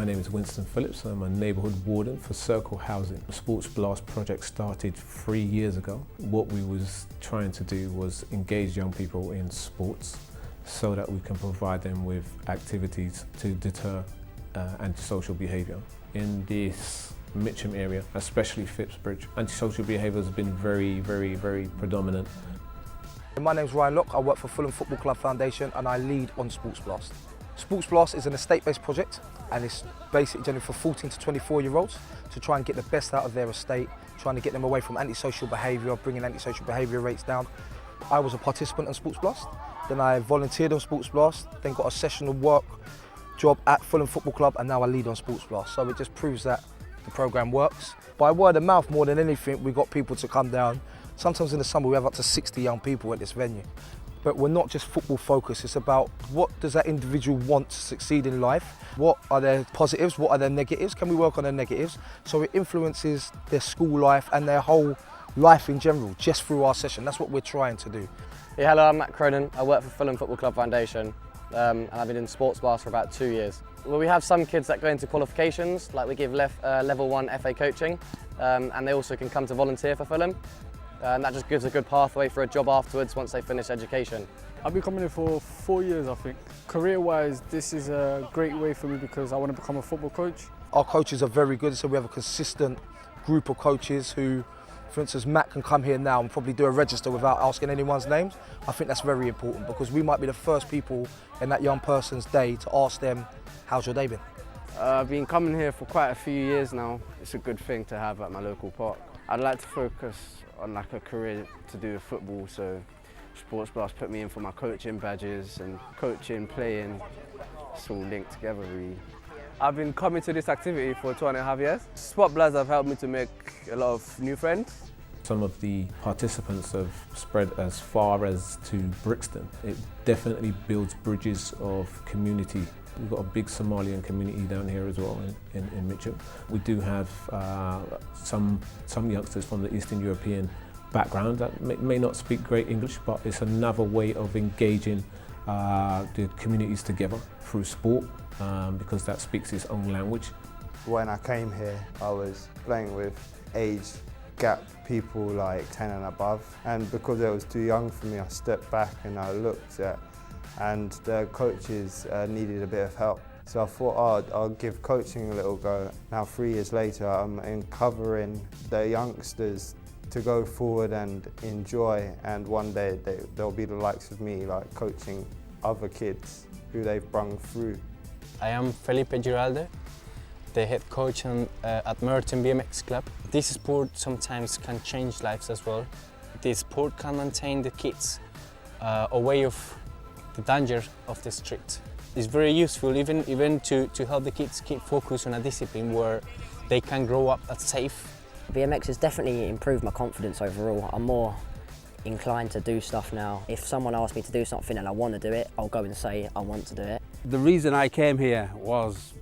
My name is Winston Phillips. I'm a neighbourhood warden for Circle Housing. The Sports Blast project started 3 years ago. What we was trying to do was engage young people in sports so that we can provide them with activities to deter antisocial behaviour. In this Mitcham area, especially Phipsbridge, antisocial behaviour has been very predominant. My name's Ryan Locke. I work for Fulham Football Club Foundation and I lead on Sports Blast. Sports Blast is an estate-based project and it's basically generally for 14 to 24-year-olds to try and get the best out of their estate, trying to get them away from antisocial behaviour, bringing antisocial behaviour rates down. I was a participant in Sports Blast, then I volunteered on Sports Blast, then got a sessional work job at Fulham Football Club and now I lead on Sports Blast. So it just proves that the programme works. By word of mouth more than anything, we got people to come down. Sometimes in the summer we have up to 60 young people at this venue. But we're not just football focused, it's about what does that individual want to succeed in life? What are their positives, what are their negatives? Can we work on their negatives? So it influences their school life and their whole life in general, just through our session. That's what we're trying to do. Yeah, hello, I'm Matt Cronin. I work for Fulham Football Club Foundation and I've been in Sports Blast for about 2 years. Well, we have some kids that go into qualifications, like we give level 1 FA coaching and they also can come to volunteer for Fulham. And that just gives a good pathway for a job afterwards once they finish education. I've been coming here for 4 years, I think. Career-wise, this is a great way for me because I want to become a football coach. Our coaches are very good, so we have a consistent group of coaches who, for instance, Matt can come here now and probably do a register without asking anyone's names. I think that's very important because we might be the first people in that young person's day to ask them, how's your day been? I've been coming here for quite a few years now. It's a good thing to have at my local park. I'd like to focus on like a career to do with football, so Sports Blast put me in for my coaching badges and coaching, playing, it's all linked together really. I've been coming to this activity for 2.5 years. Sport Blast have helped me to make a lot of new friends. Some of the participants have spread as far as to Brixton. It definitely builds bridges of community. We've got a big Somalian community down here as well in Mitcham. We do have some youngsters from the Eastern European background that may not speak great English, but it's another way of engaging the communities together through sport because that speaks its own language. When I came here, I was playing with age gap people like 10 and above, and because it was too young for me, I stepped back and I looked at and the coaches needed a bit of help. So I thought, I'll give coaching a little go. Now 3 years later, I'm empowering the youngsters to go forward and enjoy, and one day they'll be the likes of me, like coaching other kids who they've brung through. I am Felipe Giralde, the head coach at Merton BMX Club. This sport sometimes can change lives as well. This sport can maintain the kids away of the danger of the street. It's very useful even to help the kids keep focused on a discipline where they can grow up as safe. BMX has definitely improved my confidence overall. I'm more inclined to do stuff now. If someone asks me to do something and I want to do it, I'll go and say I want to do it. The reason I came here was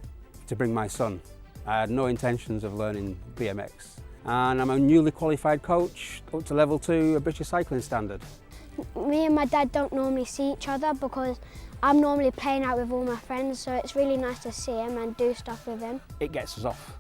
to bring my son. I had no intentions of learning BMX. And I'm a newly qualified coach up to level 2 of British cycling standard. Me and my dad don't normally see each other because I'm normally playing out with all my friends, so it's really nice to see him and do stuff with him. It gets us off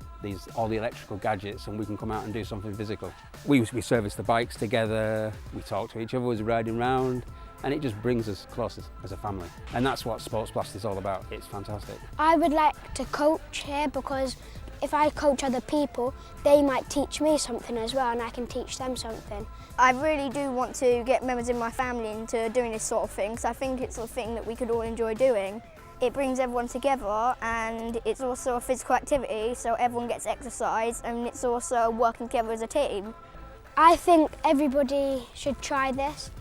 all the electrical gadgets and we can come out and do something physical. We service the bikes together, we talk to each other as we're riding around, and it just brings us closer as a family. And that's what Sports Blast is all about. It's fantastic. I would like to coach here because if I coach other people, they might teach me something as well and I can teach them something. I really do want to get members in my family into doing this sort of thing because I think it's a thing that we could all enjoy doing. It brings everyone together and it's also a physical activity, so everyone gets exercise, and it's also working together as a team. I think everybody should try this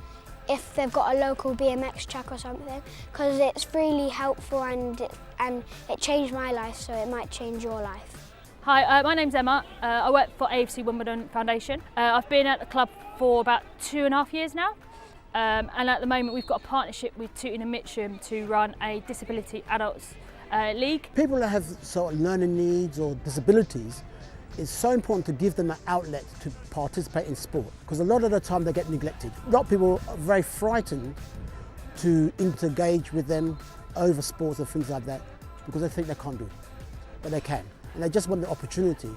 if they've got a local BMX track or something, because it's really helpful and it changed my life, so it might change your life. Hi, my name's Emma. I work for AFC Wimbledon Foundation. I've been at the club for about 2.5 years now. And at the moment we've got a partnership with Tooting and Mitcham to run a disability adults league. People that have sort of learning needs or disabilities, it's so important to give them an outlet to participate in sport, because a lot of the time they get neglected. A lot of people are very frightened to engage with them over sports and things like that because they think they can't do it. but they can. And they just want the opportunity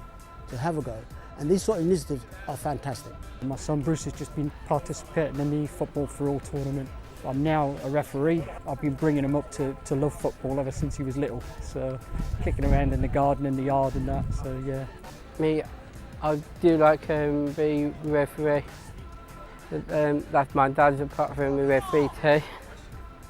to have a go. And these sort of initiatives are fantastic. My son Bruce has just been participating in the Football for All tournament. I'm now a referee. I've been bringing him up to love football ever since he was little. So kicking around in the garden, in the yard and that, so yeah. Me, I do like be referee. That's my dad's apart from a referee too.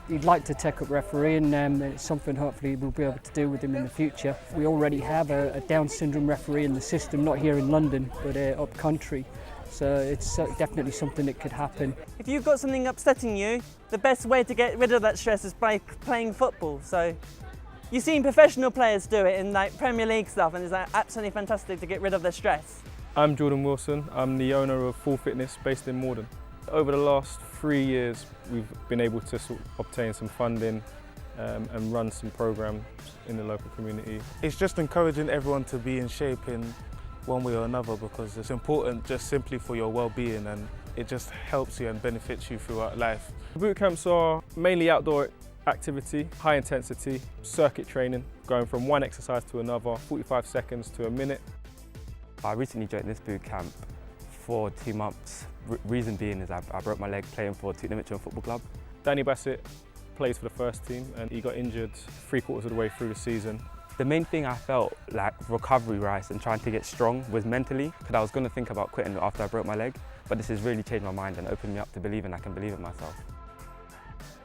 He'd like to take up refereeing, it's something hopefully we'll be able to do with him in the future. We already have a Down syndrome referee in the system, not here in London, but up country. So it's definitely something that could happen. If you've got something upsetting you, the best way to get rid of that stress is by playing football. So you've seen professional players do it in like Premier League stuff, and it's like absolutely fantastic to get rid of their stress. I'm Jordan Wilson. I'm the owner of Full Fitness based in Morden. Over the last 3 years, we've been able to obtain some funding and run some programs in the local community. It's just encouraging everyone to be in shape in one way or another, because it's important just simply for your well-being, and it just helps you and benefits you throughout life. Boot camps are mainly outdoor activity, high intensity, circuit training, going from one exercise to another, 45 seconds to a minute. I recently joined this boot camp for 2 months. Reason being is I broke my leg playing for Tooting Mitchell Football Club. Danny Bassett plays for the first team and he got injured 3/4 of the way through the season. The main thing I felt like recovery-wise and trying to get strong was mentally, because I was going to think about quitting after I broke my leg, but this has really changed my mind and opened me up to believing I can believe it myself.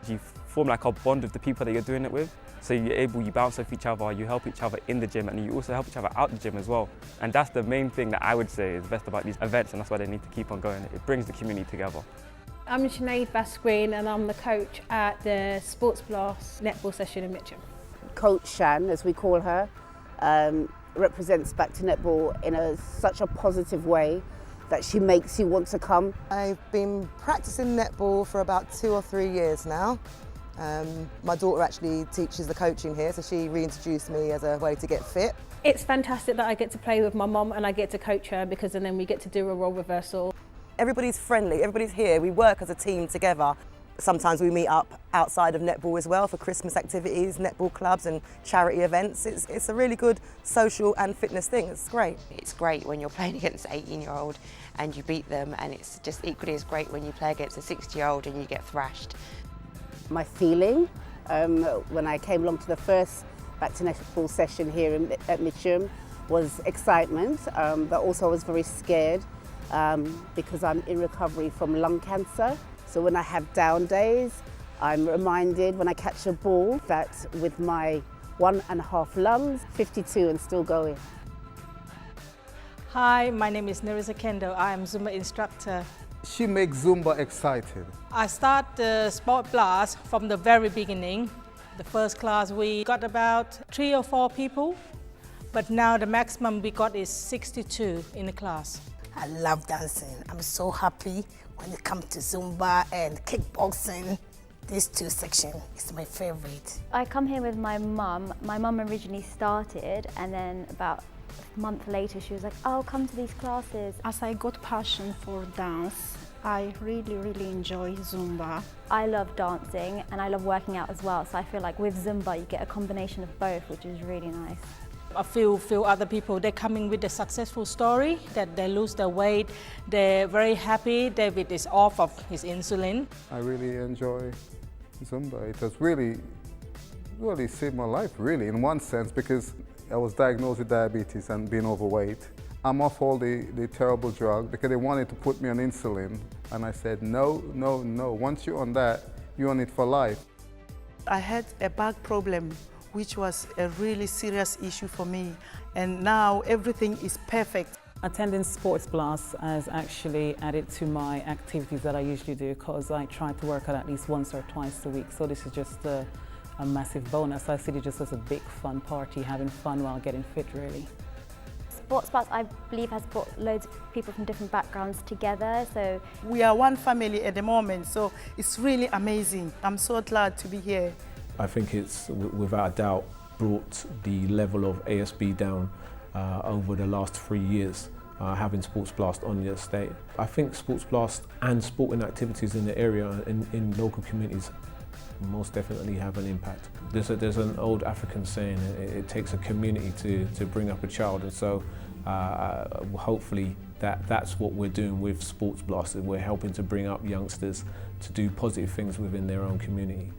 You form like a bond with the people that you're doing it with, so you bounce off each other, you help each other in the gym, and you also help each other out the gym as well. And that's the main thing that I would say is best about these events, and that's why they need to keep on going. It brings the community together. I'm Sinead Basquin and I'm the coach at the Sports Blast netball session in Mitcham. Coach Shan, as we call her, represents Back to Netball in such a positive way that she makes you want to come. I've been practicing netball for about 2 or 3 years now. My daughter actually teaches the coaching here, so she reintroduced me as a way to get fit. It's fantastic that I get to play with my mum and I get to coach her, because then we get to do a role reversal. Everybody's friendly, everybody's here, we work as a team together. Sometimes we meet up outside of netball as well for Christmas activities, netball clubs and charity events. It's a really good social and fitness thing, it's great. It's great when you're playing against an 18-year-old and you beat them, and it's just equally as great when you play against a 60-year-old and you get thrashed. My feeling when I came along to the first Back to Netball session here at Mitcham was excitement, but also I was very scared because I'm in recovery from lung cancer. So when I have down days, I'm reminded when I catch a ball that with my 1.5 lungs, 52 and still going. Hi, my name is Nerissa Kendo. I am Zumba instructor. She makes Zumba exciting. I start the Sport Blast from the very beginning. The first class we got about 3 or 4 people, but now the maximum we got is 62 in the class. I love dancing. I'm so happy when it comes to Zumba and kickboxing. These 2 sections is my favorite. I come here with my mum. My mum originally started, and then about a month later she was like, "Oh, come to these classes." As I got passion for dance, I really enjoy Zumba. I love dancing and I love working out as well, so I feel like with Zumba you get a combination of both, which is really nice. I feel other people, they're coming with a successful story, that they lose their weight, they're very happy, David is off of his insulin. I really enjoy Zumba. It has really saved my life, really, in one sense, because I was diagnosed with diabetes and being overweight. I'm off all the terrible drug because they wanted to put me on insulin, and I said, no. Once you're on that, you're on it for life. I had a back problem, which was a really serious issue for me, and now everything is perfect. Attending Sports Blast has actually added to my activities that I usually do, because I try to work out at least once or twice a week, so this is just a massive bonus. I see it just as a big fun party, having fun while getting fit, really. Sports Blast, I believe, has brought loads of people from different backgrounds together, so we are one family at the moment, so it's really amazing. I'm so glad to be here. I think it's without a doubt brought the level of ASB down over the last 3 years, having Sports Blast on the estate. I think Sports Blast and sporting activities in the area and in local communities most definitely have an impact. There's an old African saying, it takes a community to bring up a child, and so hopefully that's what we're doing with Sports Blast. We're helping to bring up youngsters to do positive things within their own community.